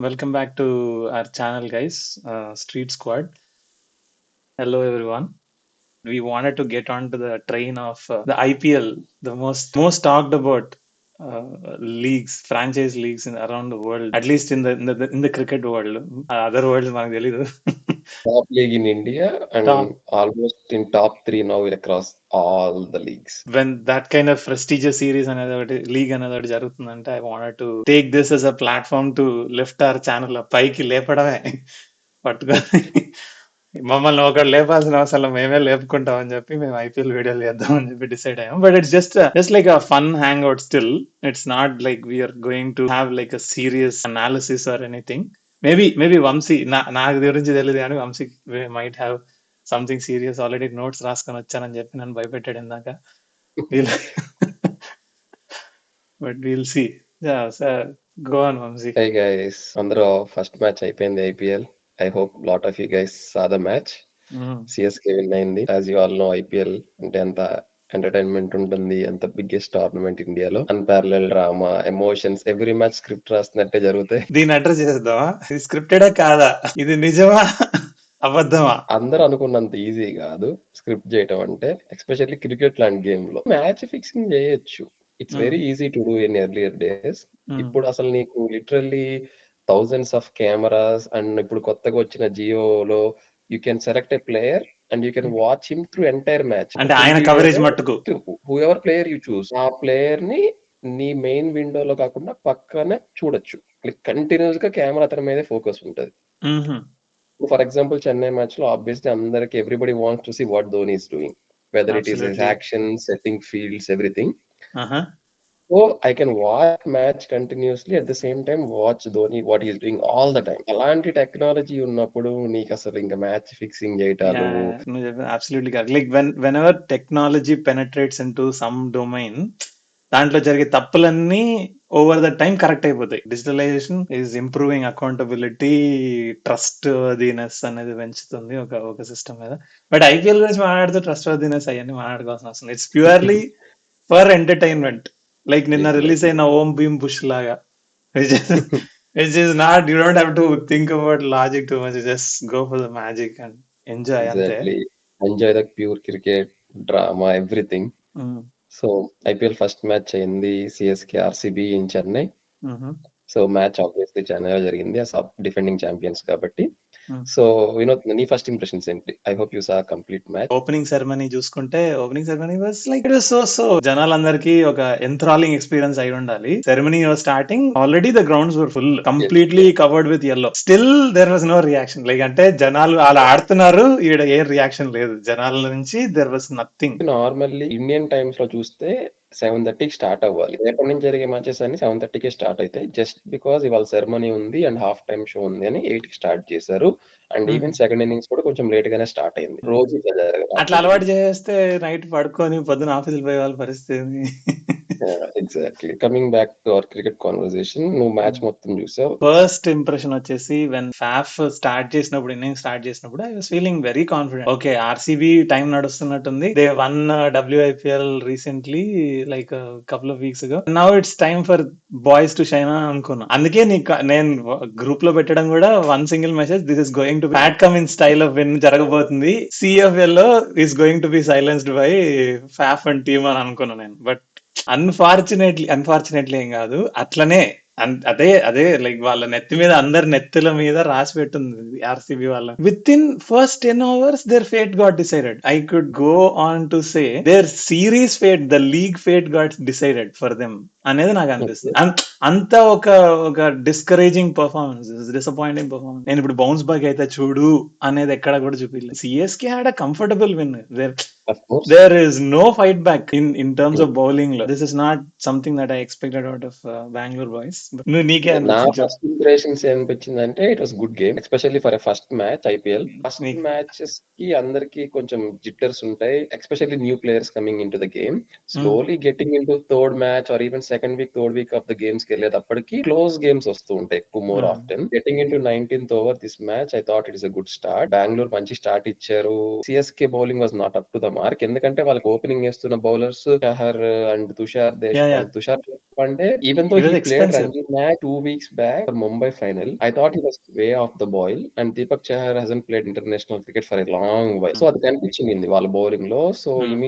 Welcome back to our channel, guys. Street Squad. Hello, everyone. We wanted to get onto the train of the IPL, the most talked about leagues, franchise leagues around the world. At least in the cricket world. Other worlds, మనకు తెలీదు. Top league in India and Top. almost in top three now across all the leagues. When that kind of prestigious series అనేది ఒకటి league అనేది ఒకటి జరుగుతుందంటే I wanted to take this as a platform to lift our channel పైకి లేపడమే పట్టుకొని మమ్మల్ని ఒకటి లేపాల్సిన అవసరం మేమే లేపుకుంటాం అని చెప్పి మేము ఐపీఎల్ వీడియోలు చేద్దాం అని చెప్పి డిసైడ్ అయ్యాం but it's just like a fun hang out still it's not like we're going to have like a serious analysis or anything maybe Vamshi నాకు గురించి తెలియదు కానీ Vamshi might have something serious already notes రాసుకొని వచ్చానని చెప్పి నన్ను భయపెట్టాడు ఇందాక but we'll see go on Vamshi. Hey guys, అందరూ ఫస్ట్ మ్యాచ్ అయిపోయింది IPL. I hope lot of you guys saw the match. CSK win అయింది. As you all know, IPL అంటే ఎంత ఎంటర్టైన్మెంట్ ఉంటుంది, ఎంత బిగ్గెస్ట్ టోర్నమెంట్ ఇండియాలో. Unparalleled drama, emotions, every match script రాస్తున్నట్టే జరుగుతాయి. దీన్ని అడ్రస్ చేద్దామా? ఇది స్క్రిప్టెడా కాదా? ఇది నిజమా అబద్ధమా? అందరూ అనుకున్నంత ఈజీ కాదు స్క్రిప్ట్ చేయటం అంటే, ఎస్పెషల్లీ క్రికెట్ లాంటి గేమ్ లో. మ్యాచ్ ఫిక్సింగ్ చేయొచ్చు, it's very easy to do in earlier days. ఇప్పుడు అసలు నీకు literally thousands of cameras and ఇప్పుడు కొత్తగా వచ్చిన జియోలో you can select a player and you can watch him through entire match. అంటే ఆయన కవరేజ్ మట్టుకు whoever player you choose, ఆ ప్లేయర్ ని నీ మెయిన్ విండోలో కాకుండా పక్కనే చూడొచ్చు. కంటిన్యూస్ గా కెమెరా అతని మీదే ఫోకస్ ఉంటది. ఫర్ ఎగ్జాంపుల్ చెన్నై మ్యాచ్ లో ఆబ్వియస్లీ అందరికి everybody wants to see what Dhoni is doing, whether it is his action, setting fields, everything. So I can watch match continuously at the same time watch Dhoni what he is doing all the time. అలాంటి technology ఉన్నప్పుడు నీకు అసలు ఇంకా match fixing చేయటాలు. Absolutely correct. Like whenever technology penetrates into some domain, దాంట్లో జరిగే తప్పులన్నీ over the time correct అయిపోతాయి. Digitalization is improving accountability, trustworthiness అనేది పెంచుతుంది ఒక సిస్టమ్ మీద. బట్ ఐపీఎల్ గురించి మాట్లాడుతూ ట్రస్ట్ వర్దినెస్ అవన్నీ మాట్లాడుకోవాల్సిన అవసరం. It's purely for entertainment. Like నిన్న రిలీజ్ అయిన ఓం భీమ్ బుష్ లాగా, which is not, you don't have to think about logic too much, just go for the magic and enjoy. Exactly. Enjoy the pure cricket, drama, everything. So IPL first match అయింది CSK RCB in Chennai. So match obviously చెన్నైలో జరిగింది, defending champions కాబట్టి. So Vinod, నీ first impressions ఏంటి? I hope you saw complete match. Opening ceremony చూసుకుంటే, opening ceremony was like it was so జనాలందరికీ ఒక enthralling experience అయి ఉండాలి. Ceremony was starting, already the grounds were full, completely covered with yellow. Still there was no reaction. Like అంటే జనాలు అలా ఆడుతున్నారు, ఈడ ఏ రియాక్షన్ లేదు జనాల నుంచి. There was nothing. Normally Indian times లో చూస్తే 7:30కి స్టార్ట్ అవ్వాలి. రేపటి నుంచి జరిగే మ్యాచెస్ అన్ని 7:30కి స్టార్ట్ అవుతాయి. జస్ట్ బికాస్ ఇవాళ సెరమనీ ఉంది అండ్ హాఫ్ టైమ్ షో ఉంది అని 8కి స్టార్ట్ చేశారు. అండ్ ఈవెన్ సెకండ్ ఇన్నింగ్స్ కూడా కొంచెం లేట్ గానే స్టార్ట్ అయింది. రోజు అట్లా అలవాటు చేస్తే నైట్ పడుకొని పొద్దున ఆఫీసులు పోయే వాళ్ళ పరిస్థితి. Exactly. Coming back to our cricket conversation, నువ్వు మ్యాచ్ మొత్తం చూసావు. ఫస్ట్ ఇంప్రెషన్ వచ్చేసి వెన్ ఫ్యాఫ్ స్టార్ట్ చేసినప్పుడు, ఇన్నింగ్ స్టార్ట్ చేసినప్పుడు I was feeling very confident. Okay, RCB time నడుస్తున్నట్టుంది. They won WIPL recently, like couple of weeks ago. Now it's time for boys to shine అని అనుకున్నా. అందుకే నేను group లో పెట్టడం కూడా one single message, this is going to bat come in style of win జరగబోతుంది. CFL లో is going to be silenced by ఫ్యాఫ్ and team అని అనుకున్నా నేను. బట్ అన్ఫార్చునేట్లీ ఏం కాదు, అట్లనే అదే లైక్ వాళ్ళ నెత్తి మీద, అందరి నెత్తుల మీద రాసి పెట్టుంది ఆర్సీబీ వాళ్ళ. With in first 10 hours their fate got decided. I could go on to say their series fate, the league fate got decided for them అనేది నాకు అనిపిస్తుంది. అంత ఒక డిస్కరేజింగ్ పర్ఫార్మెన్స్, డిసప్పాయింటింగ్ పర్ఫార్మెన్స్. నేను ఇప్పుడు బౌన్స్ బ్యాక్ అయితే చూడు అనేది ఎక్కడ కూడా చూపించలేదు. CSK had a comfortable win. There is no fight back in terms of bowling. This is not something that I expected out of Bangalore boys. నీకే నా ఫస్ట్ ఇంప్రెషన్స్ ఏమనిపించిందంటే, it was good game, especially for a first match IPL. First matches కి అందరికి కొంచెం jitters ఉంటాయి, especially new players coming in to the game. Slowly getting in to third match or even third week of the games కి వెళ్ళేటప్పటికి close games వస్తూ ఉంటాయి ఎక్కువ, more often. Getting in to 19th over this match, I thought it is a good start. Bengaluru మంచి start ఇచ్చారు. CSK bowling was not up to the mark. ఎందుకంటే వాళ్ళకి opening చేస్తున్న bowlers Chahar and Yeah, yeah. Tushar Deshpande, even though He was he played expensive. Ranji match 2 weeks back for Mumbai final, I thought he was way off the boil, and Deepak Chahar hasn't played international cricket for a long while. So అది కనిపించింది వాళ్ళ bowling లో. So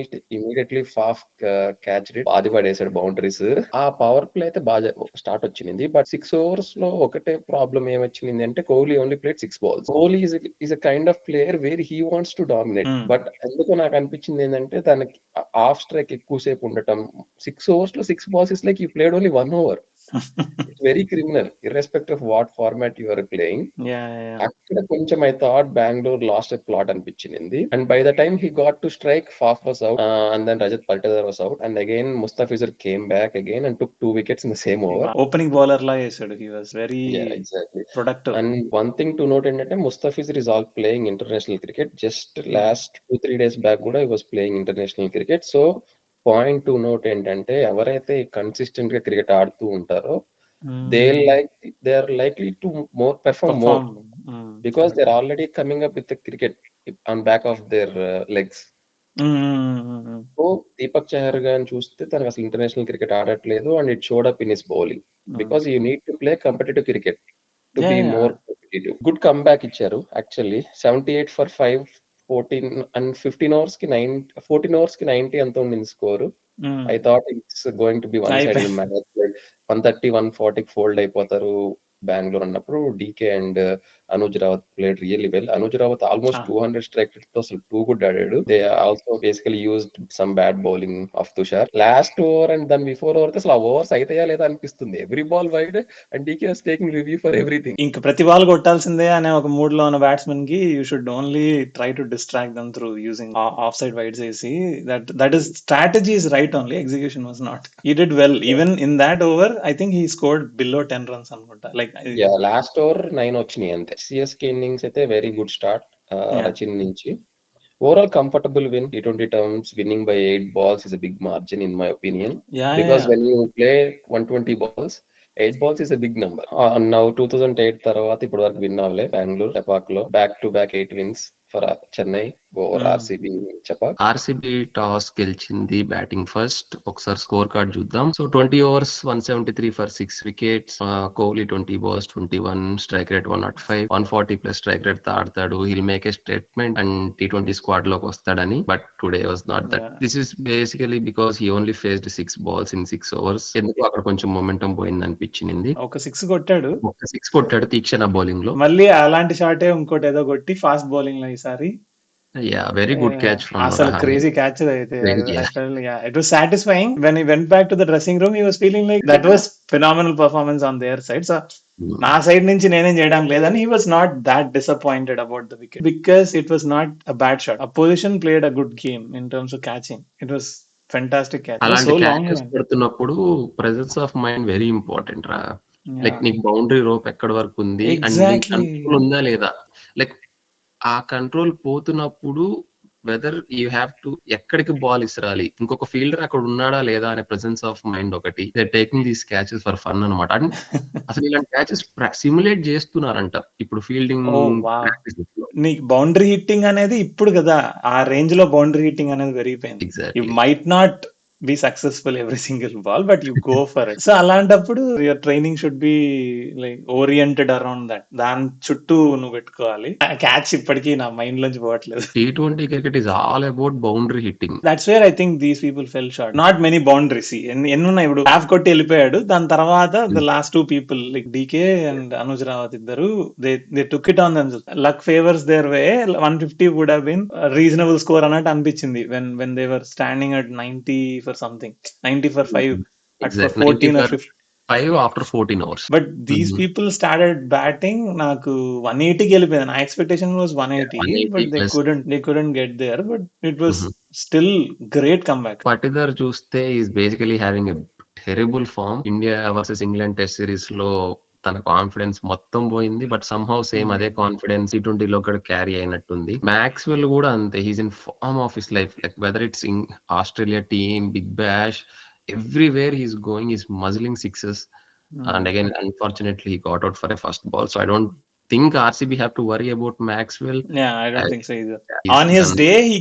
immediately Faf catch it, అది పడేసాడు boundaries. ఆ power play అయితే బాగా start వచ్చింది. But 6 overs లో ఒకటే ప్రాబ్లం ఏమొచ్చింది అంటే Kohli only played 6 balls. Kohli is a kind of player where he wants to dominate. But ఎందుకో నాకు అనిపించింది ఏంటంటే తనకి ఆఫ్ స్ట్రైక్ ఎక్కువసేపు ఉండటం. 6 overs లో 6 balls is like you played only 1 over. It's very criminal irrespective of what format you are playing. Yeah, yeah. అక్కడ కొంచెం I thought Bengaluru lost plot అనిపించింది. And by the time he got to strike, Faf was out, and then Rajat Patidar was out, and again Mustafizur came back again and took 2 wickets in the same over. Opening bowler లా చేసాడు. He was very Exactly. productive. And one thing to note ఏంటంటే Mustafizur is all playing international cricket. Just last 2-3 days back కూడా he was playing international cricket. So point to note ఏంటంటే ఎవరైతే consistent గా cricket ఆడుతూ ఉంటారో they are likely to perform more, because Correct. they're already coming up with the cricket on back of their legs. So Deepak Chahar గారిని చూస్తే తనకు అసలు international cricket ఆడట్లేదు, and it showed up in his bowling, because you need to play competitive cricket to be more competitive. Good come back ఇచ్చారు actually. 78 for 5, 14 and 15 overs కి 9, 14 overs కి 90 ఎంత ఉండింది score. I thought it's going to be one sided match, like 130, 140 fold అయిపోతారు బెంగళూరు అన్నప్పుడు. DK and Anuj Rawat played really well. Anuj Rawat almost 200 strike rate తో అసలు too good ఆడాడు. They also basically used some bad bowling of Tushar. Last over and దాని before over అసలు ఆ overs అయితాయా లేదా అనిపిస్తుంది. Every ball wide and DK was taking review for everything. ఇంక ప్రతి బాల్ కొట్టాల్సిందే అనే ఒక మూడ్ లో ఉన్న బ్యాట్స్మెన్ కి you should only try to distract them through using off side wides వేసి. That is strategy is right, only execution was not. He did well even in that over. I think he scored below 10 runs అనుకుంటా. Like last over 9 వచ్చినాయి అంతే. CSK innings అయితే very good start Rachin నుంచి. Overall comfortable win, T20 terms, winning by 8 balls is a big margin in my opinion. Because when you play 120 balls, 8 balls is a big number. Now 2008 తర్వాత ఇప్పుడు వరకు win అవ్వలే బెంగళూరు చెపాక్ లో. Back to back 8 wins for Chennai over RCB Chepauk. RCB toss గెలిచింది batting first. ఒకసారి score card చూద్దాం. So 20 overs 173 for 6 wickets. Kohli 20 balls 21, strike rate 105, 140 plus strike rate తో ఆడతాడు. Hill make a statement and T20 squad లోకి వస్తాడని. But today was not that. This is basically because he only faced 6 balls in 6 overs. ఎందుకు అక్కడ కొంచెం momentum పోయింది అనిపించింది. ఒక 6 కొట్టాడు, ఒక 6 కొట్టాడు తీక్షణ బౌలింగ్ లో. మళ్ళీ అలాంటి షాటే ఇంకోటి ఏదో కొట్టి ఫాస్ట్ బౌలింగ్ లో ఈసారి. Yeah, very good catch from అసలు Rahane. క్రేజీ క్యాచ్ అయితే. Yeah. It was satisfying when he went back to the dressing room. He was feeling like that was phenomenal performance on their side. So నా side నుంచి నేనేం చేయడం లేదని he was not that disappointed about the wicket because it was not a bad shot. Opposition played a good game in terms of catching. It was fantastic catch. అలాంటి So long catches man. పడుతున్నప్పుడు presence of mind very important రా. Like నీకు boundary rope ఎక్కడి వరకు ఉంది and నీకు Exactly. Control ఉందా లేదా. లైక్ ఆ కంట్రోల్ పోతున్నప్పుడు వెదర్ యూ హ్యావ్ టు ఎక్కడికి బాల్ ఇసరాలి, ఇంకొక ఫీల్డర్ అక్కడ ఉన్నాడా లేదా అనే ప్రెసెన్స్ ఆఫ్ మైండ్ ఒకటి. They taking these catches for fun అనమాట. అండ్ అసలు ఇలాంటి క్యాచెస్ సిమ్యులేట్ చేస్తున్నారంట ఇప్పుడు ఫీల్డింగ్ Oh wow. ప్రాక్టీసెస్ లో. నీకు బౌండరీ హిట్టింగ్ అనేది ఇప్పుడు కదా ఆ రేంజ్ లో బౌండరీ హిట్టింగ్ అనేది పెరిగిపోయింది. You exactly. Might not be successful every single ball but you go for it. So అలాంటప్పుడు your training should be like oriented around that. దాని చుట్టూ నువ్వు పెట్టుకోవాలి. క్యాచ్ ఇప్పటికీ నా మైండ్ లోంచి పోవట్లేదు. T20 cricket is all about boundary hitting. That's where I think these people fell short. Not many boundaries. ఎన్ని ఉన్నాయి ఇప్పుడు. హాఫ్ కొట్టి వెళ్ళిపోయాడు. దాని తర్వాత the last 2 people like DK and Anuj Rawat ఇద్దరు they took it on them. Luck favours their way. 150 would have been reasonable score అన్నట్టు అనిపించింది when they were standing at 90 for something, 90 for 5 at for 14 or 15. 5 after 14 overs. But these people started batting. నాకు 180 కి వెళ్ళిపోయింది. నా expectation was 180, 180 but they couldn't get there. But it was still great comeback. Patidar చూస్తే is basically having a terrible form. India versus England test series లో తన confidence మొత్తం పోయింది. బట్ సమ్హౌ సేమ్ అదే కాన్ఫిడెన్స్ T20 లో కూడా క్యారీ అయినట్టుంది. మ్యాక్స్వెల్ కూడా అంతే. He's in form of his life. Like whether it's in Australia team, Big Bash, everywhere he's going, he's muzzling sixes. And again, unfortunately, he got out for a first ball. So I don't think RCB have to worry about Maxwell. Yeah, I don't I- think so either. he's On his done. day, he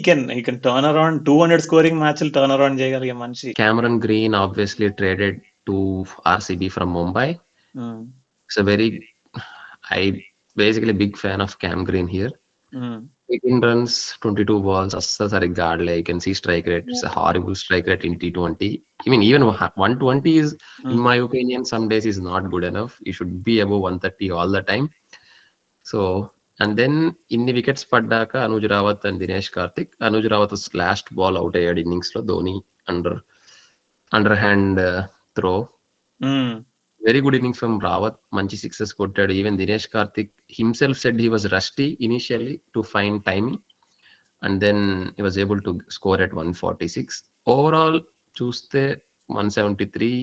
can turn around 200 scoring matches, turn around చేయగలిగే మనిషి. Cameron Green obviously traded to RCB from Mumbai. It's a very, I basically big fan of Cam Green here. 18 runs, 22 balls. అస్సలు సరిగ్గా ఆడలే. You can see strike rate. It's a horrible strike rate in T20. I mean, even 120 is, in my opinion, some days is not good enough. You should be above 130 all the time. So, and then ఇన్ని wickets పడ్డాక Anuj Rawat and Dinesh Karthik. Anuj Rawat last ball out అయ్యాడు innings లో. Dhoni under hand throw. Very good innings from Rawat. మంచి sixes కొట్టాడు. Even Dinesh Karthik himself said he was rusty initially to find timing, and then he was able to score at 146. Overall చూస్తే 173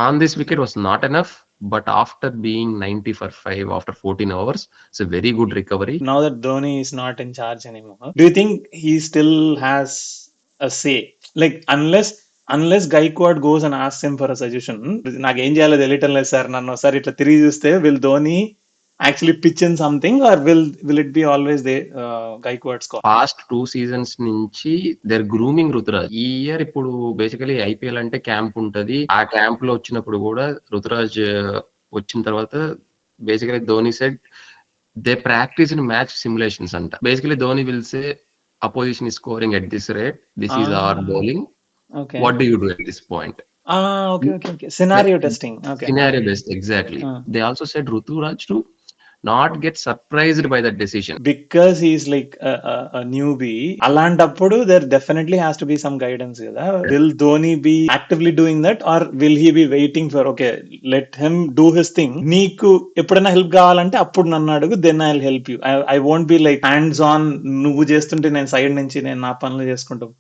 on this wicket was not enough, but after being 90 for 5 after 14 overs, it's a very good recovery. Now that Dhoni is not in charge anymore, do you think he still has a say? Like unless Gaikwad goes and asks him for a suggestion, నాకు ఏం చేయాలో తెలియటం లేదు sir, నన్ను ఒకసారి ఇట్లా తిరిగి చూస్తే, will Dhoni actually pitch in something, or will it be always the Gaikwad's call? Past 2 seasons నుంచి they're grooming రుతురాజ్. ఈ ఇయర్ ఇప్పుడు బేసికలీ ఐపీఎల్ అంటే క్యాంప్ ఉంటది. ఆ క్యాంప్ లో వచ్చినప్పుడు కూడా రుతురాజ్ వచ్చిన తర్వాత basically Dhoni said they practice in match simulations anta. Basically Dhoni will say opposition is scoring at this rate, this is our bowling, Okay. what do you do at this point? Okay. Scenario testing. Okay. Scenario based, exactly. They also said Ruturaj to not get surprised by that decision. Because he's like a newbie. అలాంటప్పుడు there definitely has to be some guidance కదా. Will Dhoni be actively doing that, or will he be waiting for, okay, let him do his thing. నీకు ఎప్పుడైనా help కావాలంటే అప్పుడు నన్ను అడుగు, then I'll help you. I won't be like hands on, నువ్వు చేస్తుంటే నేను సైడ్ నుంచి నేను నా పనులు చేసుకుంటాం.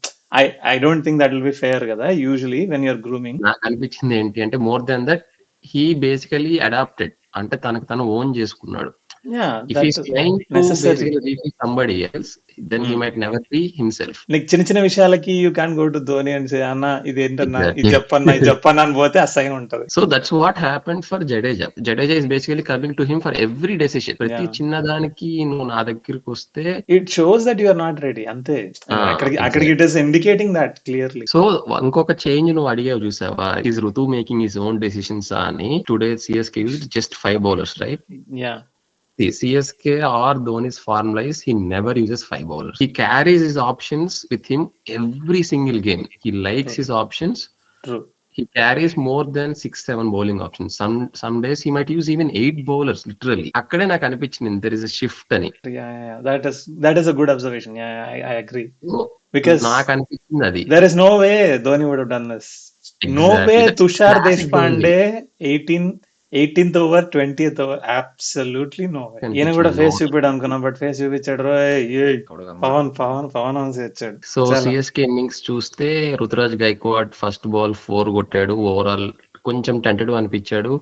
I don't think that will be fair కదా, usually when you're grooming. నాకు అనిపించింది ఏంటి అంటే more than that he basically adapted, అంటే తనకు తను ఓన్ చేసుకున్నాడు. Yeah, if he's trying to basically replace somebody else, then he might never be himself. Like చిన్న విషయాలకి you can't go to Dhoni and say అన్న ఇది ఏంటన్నా, ఇది చెప్పన్నా అని పోతే అసహ్యం ఉంటది. So that's what happened for Jadeja. Jadeja is basically coming to him for every decision. ప్రతి చిన్నదానికి నువ్వు నా దగ్గరికి వస్తే it shows that you are not ready. అంతే. అక్కడికి it is indicating that clearly. So ఇంకొక చేంజ్ నువ్వు అడిగావు చూసావా, is Rutu making his own decisions అని. Today CSK used just 5 bowlers, right? Yeah. The CSK or Dhoni's formula is he never uses 5 bowlers. He carries his options with him every single game. He likes his options. True. He carries more than 6-7 bowling options. Some days he might use even 8 bowlers literally. Akkade నాకు అనిపించింది there is a shift అని. Yeah. That is a good observation. Yeah, I agree. Because నాకు అనిపించింది అది. There is no way Dhoni would have done this. Exactly. No way Tushar Classic Deshpande 18th over 20th over, absolutely no way. ఈయన కూడా face చూపిడు అనుకున్నా, but face చూపించాడు. పవన్ అని వచ్చాడు. So CSK innings చూస్తే రుతురాజ్ గైక్వాడ్ ఫస్ట్ బాల్ 4 కొట్టాడు. ఓవరాల్ కొంచెం tented అనిపించాడు.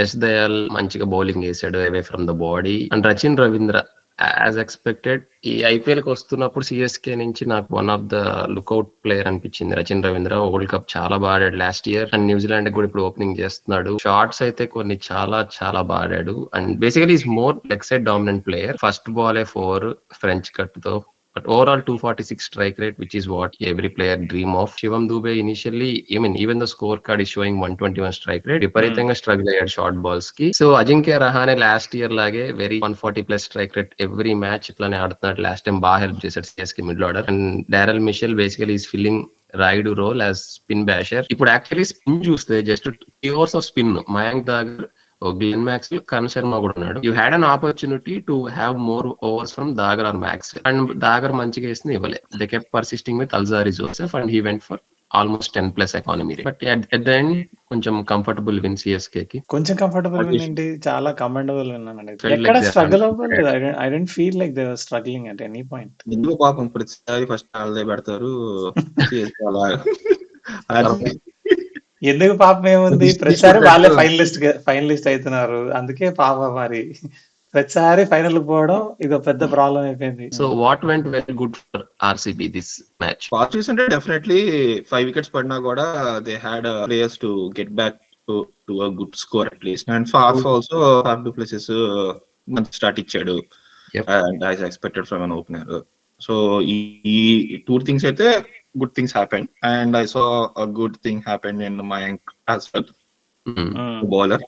ఎస్ దయాల్ మంచిగా బౌలింగ్ వేసాడు away from the body. And Rachin Ravindra as expected ఈ ఐపీఎల్ కి వస్తున్నప్పుడు సిఎస్కే నుంచి నాకు one of the lookout player అనిపించింది రచిన్ రవీంద్ర. వరల్డ్ కప్ చాలా బాగా ఆడాడు లాస్ట్ ఇయర్, అండ్ న్యూజిలాండ్ కూడా ఇప్పుడు ఓపెనింగ్ చేస్తున్నాడు. షార్ట్స్ అయితే కొన్ని చాలా బాగా ఆడాడు. And basically is more leg side dominant player. First బాలే 4 ఫ్రెంచ్ కట్ తో. But overall 246 strike rate, which is what every player dream of. Shivam Dube initially, I mean, even the scorecard is showing 121 strike rate. విపరీతంగా struggle అయ్యాడు short balls కి. So Ajinkya Rahane last year లాగే very 140 plus strike rate every match ఇట్లానే ఆడుతున్నాడు. Last time బాగా help చేశాడు CSK middle order. And Daryl Mitchell basically is filling Rayudu role as spin basher. ఇప్పుడు actually spin చూస్తే just 3 overs of spin. Mayank Dagar, Glenn Maxwell, Karan Sharma కూడా ఉన్నాడు. You had an opportunity to have more overs from dagger are Maxwell. And Dagar మంచిగా వేసింది, ఇవ్వలే. They kept persisting with Alzarri Joseph and he went for almost 10+ economy rate. But at the end కొంచెం comfortable win CSK కి. కొంచెం comfortable win ఏంటి, చాలా commendable విన్నానండి. ఎక్కడ స్ట్రగుల్ అవ్వలేదు. I don't feel like they were struggling at any point. ఎందుకు పాపం ప్రతిసారి ఫస్ట్ వాళ్ళే పెడతారు. ఎందుకు పాపం ఏముంది, ప్రతిసారి వాళ్ళే ఫైనలిస్ట్ అవుతున్నారు. అందుకే పాప మరి ప్రతిసారి ఫైనల్ పోవడం ఇది పెద్ద ప్రాబ్లం అయిపోయింది. So what went very good for RCB this match? Positives అంటే డెఫినెట్లీ 5 wickets పడినా కూడా they had players to get back to a good score at least. And Faf also, Faf du Plessis మంచి start ఇచ్చాడు Yep. And as expected from an opener. So ఈ two things అయితే good things happen and I saw a good thing happen in Mayank as well, bowler,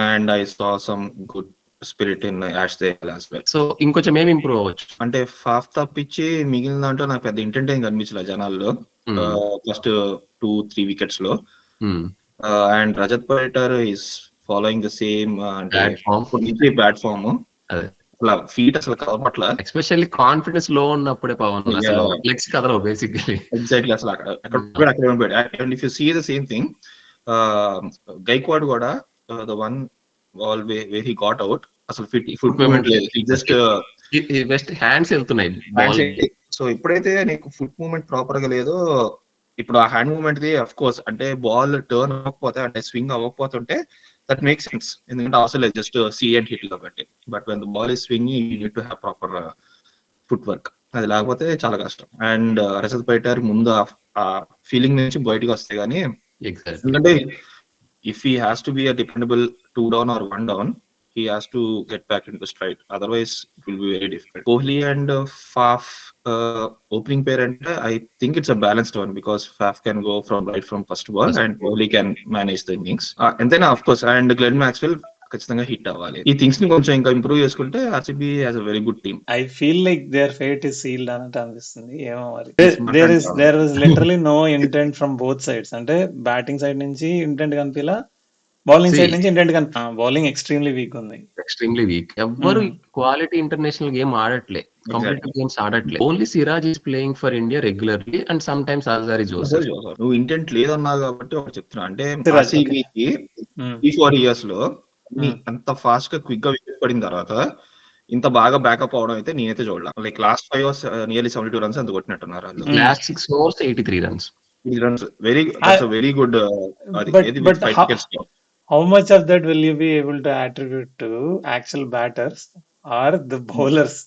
and I saw some good spirit in Yash Dayal as well. So ఇంకొంచెం ఏమి improve అవ్వచ్చు అంటే Faf తప్పించి మిగిలిన దాంట్లో నాకు పెద్ద ఇంటెంట్ ఏం కనిపించలేదు జనాల్లో ఫస్ట్ 2-3 వికెట్స్ లో. And Rajat Patidar is following the same అంటే బ్యాట్ ఫామ్. అసలు ఫీట్ అసలు కలపట్ల, ఎస్పెషల్లీ కాన్ఫిడెన్స్ లో ఉన్నప్పుడే పవన్ అసలు లెగ్స్ కదలవు బేసిక్లీ. ఎగ్జాక్ట్లీ అసలు అక్కడ ఉండిపోయాడు. And if you see the same thing Gaikwad కూడా the one ball where he got out అసలు ఫుట్ మూవ్మెంట్ లేదు, జస్ట్ హ్యాండ్స్ వెళ్తున్నాయి. సో ఎప్పుడైతే నీకు ఫుట్ మూవ్మెంట్ ప్రాపర్ గా లేదో, ఇప్పుడు ఆ hand movement the of course అంటే బాల్ టర్న్ అవ్వకపోతే అంటే స్వింగ్ అవ్వకపోతుంటే దట్ మేక్ సెన్స్, ఎందుకంటే అవసరం లేదు జస్ట్ సీ అండ్ హిట్ కాబట్టి. But when the ball is swinging you need to have proper foot work, అది లేకపోతే చాలా కష్టం. అండ్ రజత్ పడిటర్ ముందు ఆ ఫీలింగ్ నుంచి బయటకు వస్తే గానీ, ఎందుకంటే if he has to be a dependable 2 down or 1 down, he has to get back into stride. Otherwise, it will be very difficult. Kohli and Faf opening pair, and I think it's a balanced one because Faf can go from first ball and Kohli can manage the innings. And then of course, and Glenn Maxwell ఖచ్చితంగా hit అవ్వాలి. ఈ things ని కొంచెం ఇంకా improve చేసుకుంటే RCB has a very good team. I feel like their fate is sealed అన్నట్టు అనిపిస్తుంది. ఏమో మరి, there was literally no intent from both sides. అంటే బ్యాటింగ్ సైడ్ నుంచి ఇంటెంట్ కనిపిలా, బౌలింగ్ సైడ్ నుంచి ఇంటెంట్ కనిపి, బౌలింగ్ ఎక్స్ట్రీమ్లీ వీక్ ఉంది. Extremely weak. ఎవ్వరు క్వాలిటీ ఇంటర్నేషనల్ గేమ్ ఆడట్లే, కాంపిటేటివ్ గేమ్స్ ఆడట్లే. Only Siraj is playing for India regularly and sometimes Alzarri Joseph. నువ్వు ఇంటెంట్ లేదన్నావు కాబట్టి ఒకటి చెప్తున్నా, అంటే ఆర్సీబీకి 3-4 ఇయర్స్ లో అంత ఫాస్ట్ గా క్విక్ గా వికెట్ పడిన తర్వాత ఇంత బాగా బ్యాకప్ అవడం అయితే నేనైతే చూడాలి. Like last 5 overs nearly 72 runs అంత కొట్టినట్టున్నారు. Last 6 overs 83 runs. Very good. How much of that will you be able to attribute to actual batters or the bowlers?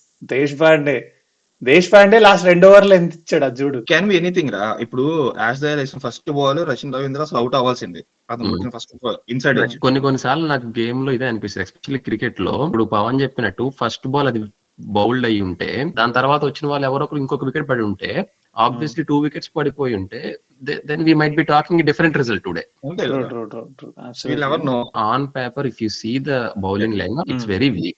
Desh Pandey last 2 ఓవర్లు ఎంత ఇచ్చాడు చూడు. క్యాన్ బి ఎనీథింగ్ రా. ఇప్పుడు ash Dayal వేసిన first ball Rachin Ravindra అసలు అవుట్ అవ్వాల్సింది, అతను కొట్టిన ఫస్ట్ ఇన్సైడ్. కొన్ని సార్లు నాకు గేమ్ లో ఇదే అనిపిస్తుంది, ఎస్పెషల్లీ క్రికెట్ లో. ఇప్పుడు పవన్ చెప్పినట్టు ఫస్ట్ బాల్ అది బౌల్డ్ అయ్యి ఉంటే, దాని తర్వాత వచ్చిన వాళ్ళు ఎవరొకరు ఇంకొక వికెట్ పడి ఉంటే, ఆబ్వియస్లీ 2 wickets పడిపోయి ఉంటే, then we might be talking a different result today. True. We'll never know. On paper, if you see the bowling line, it's very weak.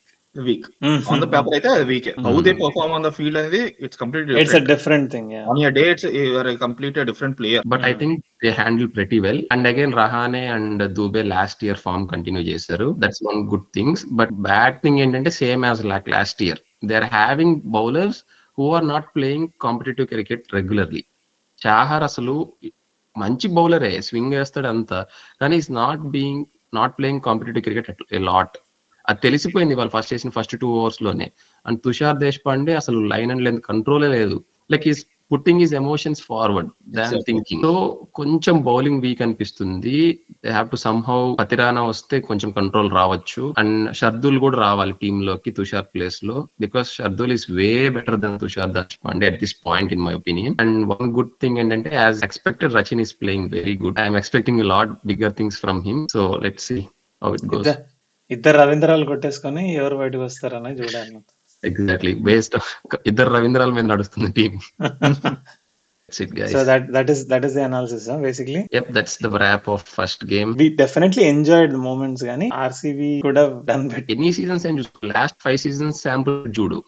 On the paper అయితే weak. How they perform on the field అనేది it's completely different. It's a different thing, yeah. On your day you are a completely different player. But I think they handle pretty well. And again, Rahane and Dube last year form continue చేశారు. That's one good things. But batting ఏంటంటే same as like last year. They are having bowlers who are not playing competitive cricket regularly. Chahar అసలు మంచి బౌలరే, swing వేస్తాడు అంతా, కానీ is not playing competitive cricket a lot. అది తెలిసిపోయింది వాళ్ళు ఫస్ట్ 2 overs లోనే. అండ్ తుషార్ దేశపాండే అసలు లైన్ అండ్ లెంత్ కంట్రోలే లేదు. Like is putting his emotions forward than thinking. So కొంచెం బౌలింగ్ వీక్ అనిపిస్తుంది. They have to somehow Pathirana వస్తే కొంచెం కంట్రోల్ రావచ్చు. అండ్ షర్దుల్ కూడా రావాలి టీమ్ లోకి తుషార్ ప్లేస్ లో, because Shardul is way better than Tushar Deshpande at this point in my opinion. And one good thing ఏంటంటే, as expected Rachin is playing very good. I'm expecting lot bigger things from him. So let's see how it goes. ఇద్దరు రవీంద్రాలు కొట్టేసుకొని ఎవరు బయటకు వస్తారని చూడాలి. Exactly, based ఇద్దరు రవీంద్రాల మీద నడుస్తుంది team. So that is the analysis, basically. Yep, that's the wrap of first game. We definitely enjoyed the moments, కానీ RCB could have done better. ఎన్ని సీజన్స్ ఏం చూసుకో, లాస్ట్ 5 seasons శాంపుల్ చూడు.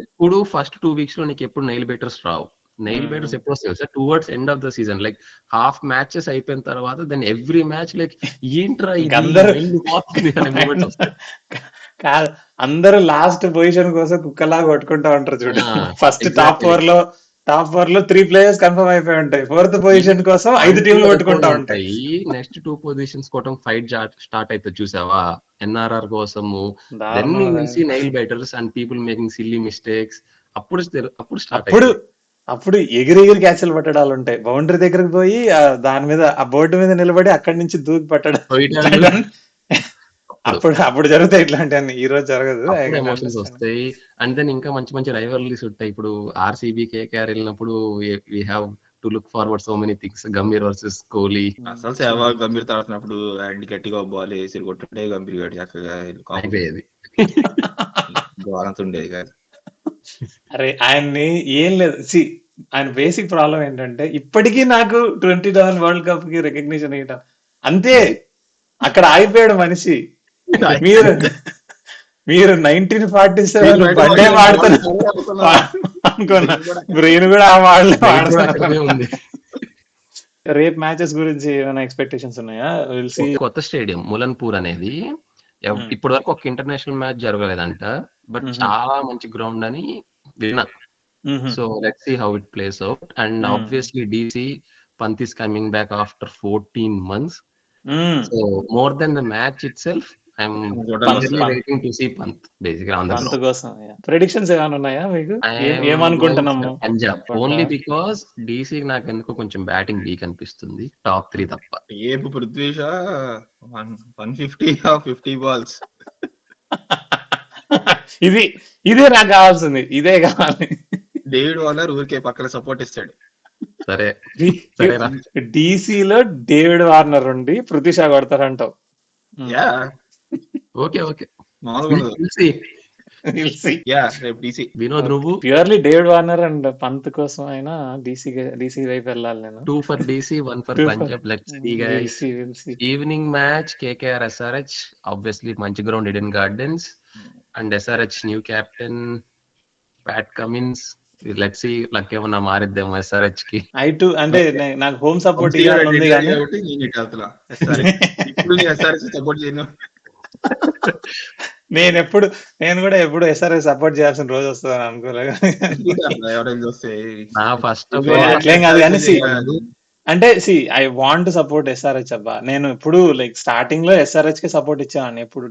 ఇప్పుడు ఫస్ట్ 2 weeks లో నీకు ఎప్పుడు నైల్ బైటర్స్ రావు. Nile biters ఎప్పుడు వస్తాయి sir? Towards end of the season, like half matches అయిపోయిన తర్వాత, దెన్ ఎవ్రీ మ్యాచ్ లైక్ ఏంట్రా కాదు, అందరూ లాస్ట్ పొజిషన్ కోసం కుక్కలాగా కొట్టుకుంటా ఉంటారు చూడు. ఫస్ట్ టాప్ ఫోర్ లో 3 players కన్ఫర్మ్ అయిపోయి ఉంటాయి. 4th పొజిషన్ కోసం 5 టీంలు కొట్టుకుంటా ఉంటాయి. నెక్స్ట్ 2 positions కోసం ఫైట్ స్టార్ట్ అవుతుంది చూసావా, ఎన్ఆర్ఆర్ కోసము. Then you will see nail biters and people making silly mistakes. అప్పుడు ఎగిరి క్యాచ్లు పట్టడాలు ఉంటాయి. బౌండరీ దగ్గరకు పోయి దాని మీద ఆ బోర్డు మీద నిలబడి అక్కడి నుంచి దూకి పట్టడం, అప్పుడు జరుగుతాయి ఇట్లాంటివన్నీ. ఈ రోజు జరగదు, ఎమోషన్స్ వస్తాయి. అండ్ దెన్ ఇంకా మంచి రైవల్రీస్ ఉంటాయి. ఇప్పుడు ఆర్సీబీ కేకేఆర్ వెళ్ళినప్పుడు we have to look forward so many things. Gambhir versus Kohli. అసలు సేవా గంభీర్ తాడుతున్నప్పుడు అండ్ గట్టిగా బాల్ వేసి కొట్టుంటే గంభీర్ గడి అయిపోయేది. బాగా ఉండేది కాదు. అరే ఆయన్ని ఏం లేదు ఆయన బేసిక్ ప్రాబ్లం ఏంటంటే ఇప్పటికీ నాకు 27 వరల్డ్ కప్ కి రికగ్నిషన్ ఇవ్వటం అంతే, అక్కడ ఆగిపోయాడు మనిషి. మీరు మీరు 1947 బండే వాడుతున్నా అనుకున్నా, బ్రెయిన్ కూడా ఆ వాడలే వాడుతున్నా. రేపు మ్యాచెస్ గురించి ఏమైనా ఎక్స్పెక్టేషన్స్ ఉన్నాయా? కొత్త స్టేడియం ములన్పూర్ అనేది ఇప్పటి వరకు ఒక ఇంటర్నేషనల్ మ్యాచ్ జరగలేదంట, బట్ చాలా మంచి గ్రౌండ్ అని విన్నా. So let's see how it plays out. And obviously DC Pant is coming back after 14 months. So more than the match itself, I'm really waiting to see Pant basically on the ground. కోసం predictions ఏమైనా ఉన్నాయా మీకు? ఏమనుకుంటున్నాము? Punjab only because DC నాకు ఎందుకో కొంచెం batting week అనిపిస్తుంది, top 3 తప్ప. ఏపు పృథ్వీషా 150 balls. ఇదే నాకు కావాల్సింది, ఇదే కావాలి. డేవిడ్ వార్నర్ ఊరికే పక్కన సపోర్ట్ ఇస్తాడు. సరే డీసీలో డేవిడ్ వార్నర్ ఉండి పృథ్వీ షా కొడతారంటావు? యా ఓకే మామూలుగా వినోద్ నువ్వు purely David Warner and Pant కోసం అయినా డీసీ వైపు వెళ్ళాలి నేను. 2 for DC, 1 for Punjab. Let's see guys. Evening match KKR SRH, obviously మంచి ground Eden Gardens, and SRH new captain Pat Cummins. Let's see luck ఏమన్నా మారిద్దాం SRH కి. I2 అంటే నాకు హోమ్ సపోర్ట్ ఇవ్వాలని కానీ నేను కూడా ఎప్పుడు SRH సపోర్ట్ చేయాల్సిన రోజు వస్తుందని అనుకోలేదు. అట్లేం కాదు కానీ అంటే ఐ వాంట్ సపోర్ట్ SRH అబ్బా. నేను ఇప్పుడు లైక్ స్టార్టింగ్ లో SRH కి సపోర్ట్ ఇచ్చాను. ఇప్పుడు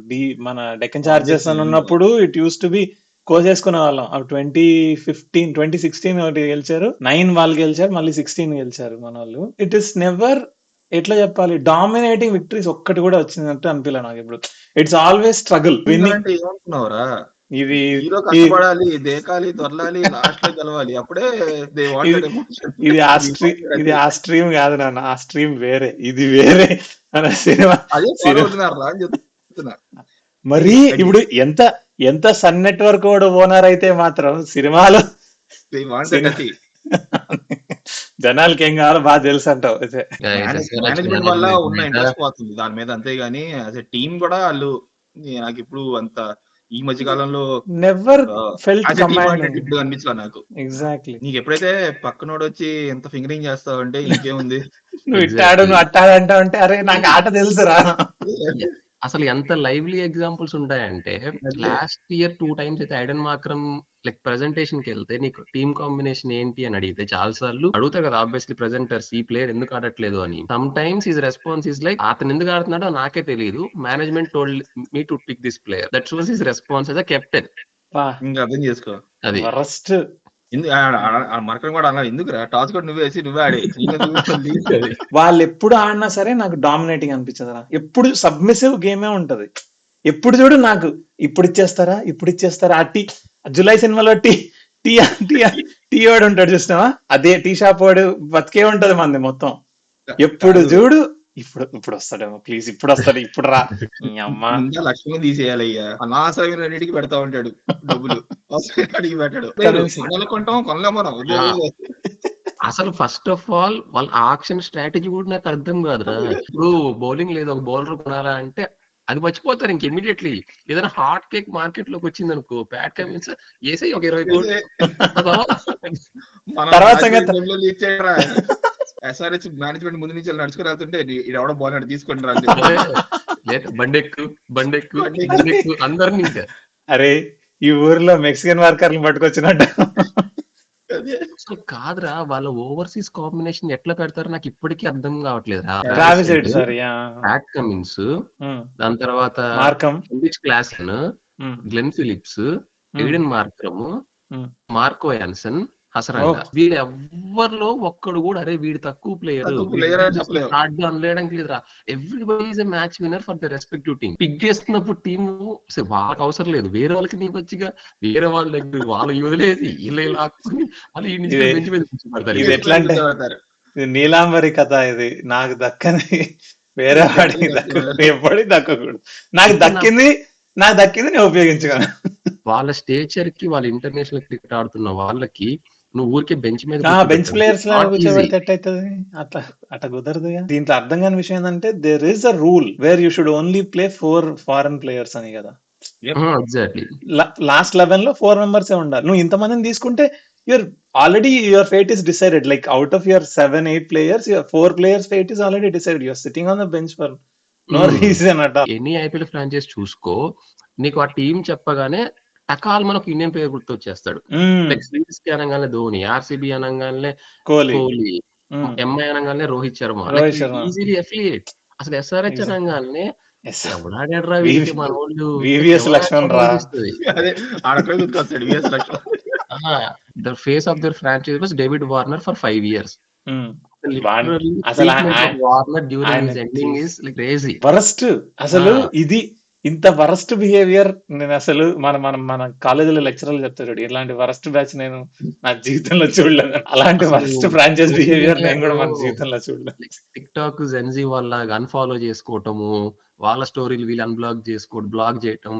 మన డెక్కన్ చార్జర్స్ అని ఉన్నప్పుడు ఇట్ యూస్ టు బి కోసేసుకునే వాళ్ళం. 2016 ఒకటి గెలిచారు, 9 వాళ్ళు గెలిచారు, మళ్ళీ 16 గెలిచారు మన వాళ్ళు. ఇట్ ఈస్ నెవర్ ఎట్లా చెప్పాలి, డామినేటింగ్ విక్టరీస్ ఒక్కటి కూడా వచ్చినట్టు అనిపించలే నాకు ఇప్పుడు. It's always struggle. ఇది కష్టపడాలి, దేకాలి, దొరలాలి, లాస్ట్ లో గెలవాలి, అప్పుడే ఇది ఆ స్ట్రీమ్ కాదు నాన్న, ఆ స్ట్రీమ్ వేరే, ఇది వేరే మన సినిమా. మరి ఇప్పుడు ఎంత సన్ నెట్వర్క్ కూడా ఓనర్ అయితే మాత్రం సినిమాలో జనాలకి ఏం కావాలో బాగా తెలుసు అంటావు. మేనేజ్మెంట్ వల్ల ఉన్న ఇంట్రెస్ట్ పోతుంది దాని మీద, అంతేగాని అసలు టీం కూడా వాళ్ళు నాకు ఇప్పుడు అంత ఈ మధ్య కాలంలో నెవర్ ఫెల్ట్ అనిపించలే నాకు. ఎగ్జాక్ట్లీ. నీకు ఎప్పుడైతే పక్కనోడు వచ్చి ఎంత ఫింగరింగ్ చేస్తావంటే ఇంకేముంది, నువ్వు ఇట్టాడు నువ్వు అట్టాడంటావు అంటే అరే నాకు ఆట తెలుసురా. అసలు ఎంత లైవ్లీ ఎగ్జాంపుల్స్ ఉంటాయంటే లాస్ట్ ఇయర్ 2 times అయితే ఐడెన్ మాక్రమ్ లైక్ ప్రెజెంటేషన్ కి వెళ్తే నీకు టీమ్ కాంబినేషన్ ఏంటి అని అడిగితే చాలా సార్లు అడుగుతారు కదా ఆబ్వియస్లీ ప్రెజెంటర్స్, ఈ ప్లేయర్ ఎందుకు ఆడట్లేదు అని. Sometimes his response is like అతను ఎందుకు ఆడుతున్నాడో నాకే తెలియదు, management told me to pick this player. That was his response as a captain. ఇంకా అర్థం చేసుకో, అది వరస్ట్. వాళ్ళు ఎప్పుడు ఆడినా సరే నాకు డామినేటింగ్ అనిపించదు. ఎప్పుడు సబ్మిసివ్ గేమే ఉంటది. ఎప్పుడు చూడు నాకు ఇప్పుడు ఇచ్చేస్తారా. జులై సినిమాలో టీ వాడు ఉంటాడు చూసినావా, అదే టీ షాప్ వాడు బతికే ఉంటది మంది మొత్తం. ఎప్పుడు చూడు ఇప్పుడు వస్తాడేమో, ప్లీజ్ ఇప్పుడు వస్తాడు, ఇప్పుడు రా. అమ్మా లక్ష్మణ్ తీసేయాలి, అనవసరమైన రెండింటికి పెడతా ఉంటాడు డబ్బులు, అడిగి పెట్టాడు. అసలు ఫస్ట్ ఆఫ్ ఆల్ వాళ్ళ ఆక్షన్ స్ట్రాటజీ కూడా నాకు అర్థం కాదురా. ఇప్పుడు బౌలింగ్ లేదు, ఒక బౌలర్ కొనాలా అంటే అది మర్చిపోతారు ఇంక ఇమీడియట్లీ. ఏదైనా హాట్ కేక్ మార్కెట్ లోకి వచ్చింది అనుకో, ప్యాట్ కమిన్స్ వేసే ఒక 20 కోట్లు. SRH మేనేజ్మెంట్ ముందు నుంచి నడుచుకుని వెళ్తుంటే ఎవడో బాగున్నాడు తీసుకోండి రా, బండెక్కు అందరినీ. ఇంకా అరే ఈ ఊర్లో మెక్సికన్ వర్కర్లు పట్టుకొచ్చినట్టు కాదురా, వాళ్ళ ఓవర్సీస్ కాంబినేషన్ ఎట్లా పెడతారో నాకు ఇప్పటికీ అర్థం కావట్లేదు. ప్యాట్ కమిన్స్, దాని తర్వాత Klaasen, Glenn Phillips, Aiden Markram, Marco Jansen, Hasaranga, వీళ్ళు ఎవ్వరిలో ఒక్కడు కూడా అరే వీడు తక్కువ ప్లేయర్ అనలేడానికి లేదురా. Everybody is a match winner for the respective team. Pick చేస్తున్నప్పుడు టీము వాళ్ళకి అవసరం లేదు, వేరే వాళ్ళకి నీకు వచ్చిగా వేరే వాళ్ళ దగ్గర వాళ్ళు వదిలేసి వీళ్ళు లాక్కుని వాళ్ళు ఈ నుంచి బెంచ్ మీద కూర్చోబడతారు. ఇది ఎట్లా అంటే ఇది నీలాంబరి కథ. ఇది నాకు దక్కని వేరే వాడికి దక్కకూడదు, ఎప్పటికి దక్కకూడదు. నాకు దక్కింది నాకు దక్కింది నేను ఉపయోగించుకోను. వాళ్ళ స్టేచర్ కి, వాళ్ళ ఇంటర్నేషనల్ క్రికెట్ ఆడుతున్న వాళ్ళకి నువ్వు ఊరికే బెంచ్ మీద బెంచ్ ప్లేయర్స్ లాగా నాట్ ఈజీ. కూర్చోబెడితే ఎట్టయితది? అట్లా కుదరదు. దీంట్లో అర్థం కాని విషయం ఏంటంటే there is a rule where you should only play 4 foreign players అని కదా. ఎగ్జాక్ట్లీ. లాస్ట్ 11 లో 4 మెంబర్స్ ఉండాలి. నువ్వు ఇంతమందిని తీసుకుంటే your fate is decided. Like out of your 7-8 players, your 4 players fate is already decided. Your sitting on the bench for no reason at all. Any IPL franchise చూసుకో, నీకు ఆ team చెప్పగానే టకాల్ మనకు ఇండియన్ ప్లేయర్ గుర్తొచ్చేస్తాడు. Like CSK అనగానే Dhoni, RCB అనగానే Kohli, MI అనగానే రోహిత్ శర్మ. Easily affiliate. అసలు SRH అనగానే ఎవడాడాడ్రా వీరికి మన వాళ్ళు వివిఎస్ లక్ష్మణ్ రా. The face of their franchise was David Warner for 5 years. అసలు వరస్ట్. అసలు ఇది ఇంత వరస్ట్ బిహేవియర్ నేను అసలు మన కాలేజీలో లెక్చరర్లు చెప్తారు, ఇలాంటి వరస్ట్ బ్యాచ్ నేను నా జీవితంలో చూడలేదు. అలాంటి వరస్ట్ ఫ్రాంచైజ్ బిహేవియర్ నేను కూడా మన జీవితంలో చూడలేదు. టిక్ టాక్ జెన్జీ వాళ్ళ అన్ఫాలో చేసుకోవటము, వాళ్ళ స్టోరీలు వీళ్ళు అన్బ్లాక్ చేసుకోవడం, బ్లాక్ చేయటం.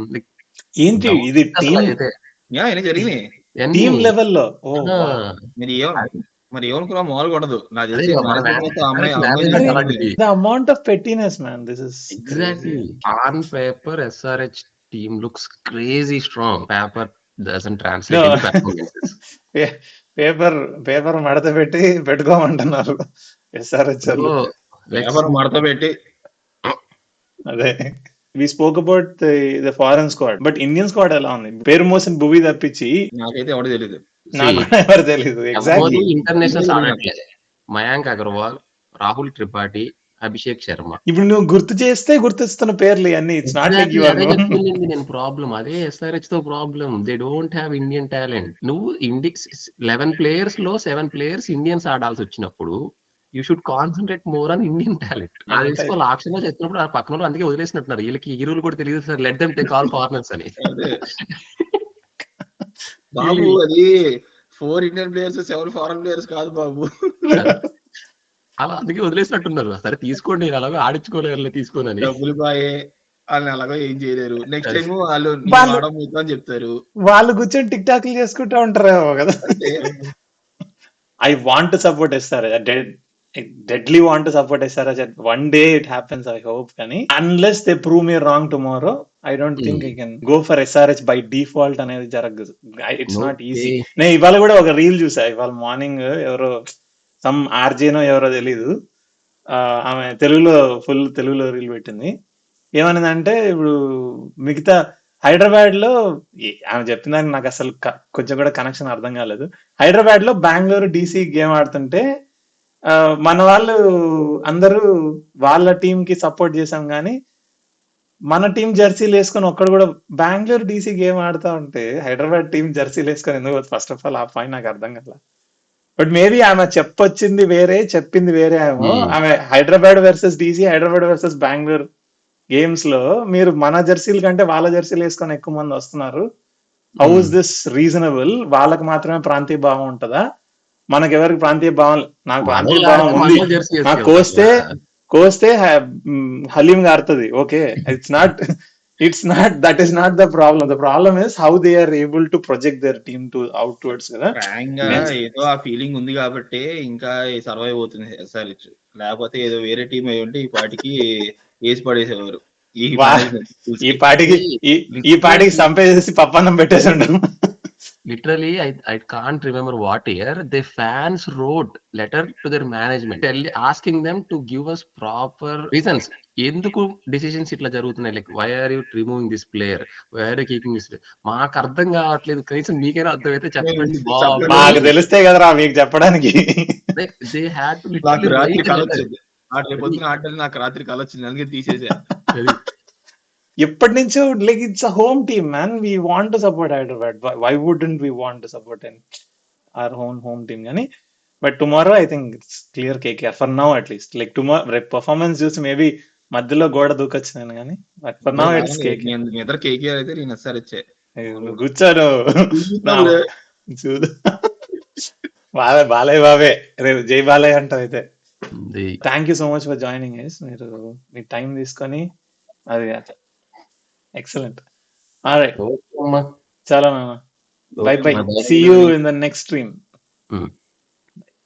ఏంటి ఇది టీమ్ లెవెల్లో? మరి ఏమనుకున్నా మామూలుగా ఉండదు. నాకు తెలిసి the amount of pettiness, man, this is exactly on paper. SRH team looks crazy strong. Paper doesn't translate into performances. Paper మడత పెట్టి పెట్టుకోమంటున్నారు SRH. పేపర్ మడత పెట్టి అదే. We spoke about the foreign squad, but Indian squad ఎలా ఉంది? పేరు మోసిన భువి తప్పించి నాకైతే ఎవరు తెలియదు. నాకు ఎవరు తెలియదు. ఎగ్జాక్ట్లీ. ఇంటర్నేషనల్ ఆడట్లేదు. మయాంక్ అగర్వాల్, రాహుల్ త్రిపాఠి, అభిషేక్ శర్మ. ఇప్పుడు నువ్వు గుర్తు చేస్తే గుర్తిస్తున్న పేర్లు అన్ని. It's not like you are no. నేను ప్రాబ్లం అదే. SRH తో problem, they don't have Indian talent. నువ్వు 11 ప్లేయర్స్ లో 7 ప్లేయర్స్ ఇండియన్స్ ఆడాల్సి వచ్చినప్పుడు you should concentrate more on Indian talent. అది తెలుసుకోవాలి. ఆప్షన్ లో చెప్పినప్పుడు ఆ పక్కన వాళ్ళు అందుకే వదిలేసినట్టున్నారు. వీళ్ళకి ఈ రూల్ కూడా తెలియదు sir, let them take all foreigners అని. బాబు అది 4 ఇండియన్ ప్లేయర్స్ 7 ఫారెన్ ప్లేయర్స్ కాదు బాబు. అలా అందుకే వదిలేసినట్టున్నారు. సరే తీసుకోండి, అలాగే ఆడించుకోలేరు తీసుకోనని. డబ్బులు బాయే వాళ్ళని అలాగో ఏం చేయలేరు. నెక్స్ట్ టైం వాళ్ళు అని చెప్తారు. వాళ్ళు కూర్చొని టిక్ టాక్ చేసుకుంటా ఉంటారేమో కదా. I want to support SRH. I deadly want to support SRH. One day it happens, I hope. Unless they prove me wrong tomorrow, I don't think I can go for SRH by default అనేది జరగదు. It's not easy. నేను ఇవాళ కూడా ఒక reel చూసా. ఇవాళ morning ఎవరో some ఆర్జేనో ఎవరో తెలీదు, ఆమె తెలుగులో రీల్ పెట్టింది. ఏమనిందంటే, ఇప్పుడు మిగతా హైదరాబాద్ లో ఆమె చెప్పిన నాకు అసలు కొంచెం కూడా కనెక్షన్ అర్థం కాలేదు. హైదరాబాద్ లో బెంగళూరు DC గేమ్ ఆడుతుంటే మన వాళ్ళు అందరూ వాళ్ళ టీం కి సపోర్ట్ చేసాం, కానీ మన టీం జెర్సీలు వేసుకొని ఒక్కడు కూడా బెంగళూరు DC గేమ్ ఆడుతా ఉంటే హైదరాబాద్ టీం జెర్సీలు వేసుకొని ఎందుకు? ఫస్ట్ ఆఫ్ ఆల్ ఆ పాయింట్ నాకు అర్థం కాల. బట్ మేబీ ఆమె చెప్పొచ్చింది వేరే, చెప్పింది వేరే. ఆమె Hyderabad versus DC, Hyderabad versus Bengaluru games లో మీరు మన జెర్సీల కంటే వాళ్ళ జెర్సీలు వేసుకొని ఎక్కువ మంది వస్తున్నారు. How is this reasonable? వాళ్ళకి మాత్రమే ప్రాంతీయ భావం ఉంటుందా? మనకెవరికి ప్రాంతీయ భావం? నాకు ప్రాంతీయ భావం ఉంది. నాకు కోస్తే హలీం గారుతుంది. Okay, it's not that is not the problem. The problem is how they are able to project their team to outwards కదా. ఏదో ఆ ఫీలింగ్ ఉంది కాబట్టి ఇంకా సర్వైవ్ అవుతుంది SRH. లేకపోతే ఏదో వేరే టీం అయి ఉంటే ఈ పాటికి వేసి పడేసేవారు. ఈ పాటికి సంపేసి పప్పన్నం పెట్టేసి ఉంటాం. Literally, I can't remember what year the fans wrote letter to their management asking them to give us proper reasons. ఎందుకు డిసిషన్స్ ఇట్లా జరుగుతున్నాయి? Like why are you removing this player, why are you keeping this player? మాకు అర్థం కావట్లేదు, కనీసం మీకైనా అర్థమైతే చెప్పండి. మాకు తెలిస్తే కదరా మీకు చెప్పడానికి. దే హ్యాడ్ టు నాకు రాత్రి కల వచ్చింది, అందుకే తీసేసా. ఎప్పటి నుంచో like it's a home team, man. We want to support Hyderabad. Why wouldn't we want to support our home team? కానీ but tomorrow I think it's clear KKR for now at least. Like tomorrow రేపు performance చూసి maybe మధ్యలో గోడ దూకొచ్చు నేను, కానీ but for now it's KKR అయితే నేను SRH. నువ్వు కూర్చోను చూడు. బాలయ్య బాబే రేపు జై బాలయ్య అంటావు. అయితే thank you so much for joining. మీరు మీ టైం తీసుకొని అది ఎక్సలెంట్. Alright. ఓకే అమ్మా. Chala mama. Bye Okay, bye. bye. See you in the next stream.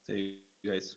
See you guys.